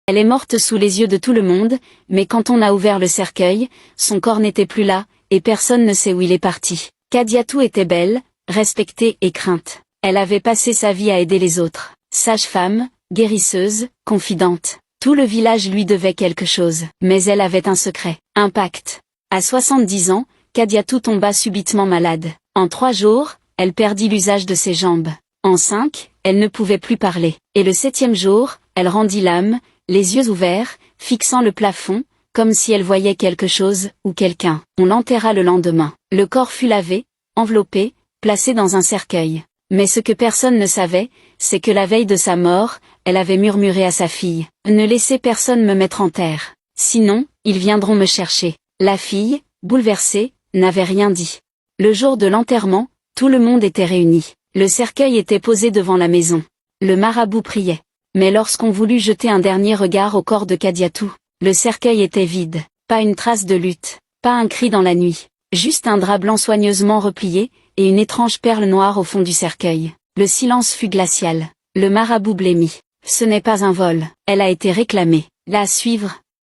Elle est morte sous les yeux de tout le monde, mais quand on a ouvert le cercueil, son corps n'était plus là, et personne ne sait où il est parti. Kadiatou était belle, respectée et crainte. Elle avait passé sa vie à aider les autres. Sage-femme, guérisseuse, confidente. Tout le village lui devait quelque chose. Mais elle avait un secret, un pacte. À 70 ans, Kadiatou tomba subitement malade. En 3 jours, elle perdit l'usage de ses jambes. En 5, elle ne pouvait plus parler. Et le 7e jour, elle rendit l'âme, les yeux ouverts, fixant le plafond, comme si elle voyait quelque chose, ou quelqu'un. On l'enterra le lendemain. Le corps fut lavé, enveloppé, placé dans un cercueil. Mais ce que personne ne savait, c'est que la veille de sa mort, elle avait murmuré à sa fille, « Ne laissez personne me mettre en terre. Sinon, ils viendront me chercher. » La fille, bouleversée, n'avait rien dit. Le jour de l'enterrement, tout le monde était réuni. Le cercueil était posé devant la maison. Le marabout priait. Mais lorsqu'on voulut jeter un dernier regard au corps de Kadiatou, le cercueil était vide. Pas une trace de lutte, pas un cri dans la nuit. Juste un drap blanc soigneusement replié, et une étrange perle noire au fond du cercueil. Le silence fut glacial. Le marabout blêmit. Ce n'est pas un vol, elle a été réclamée. Là à suivre.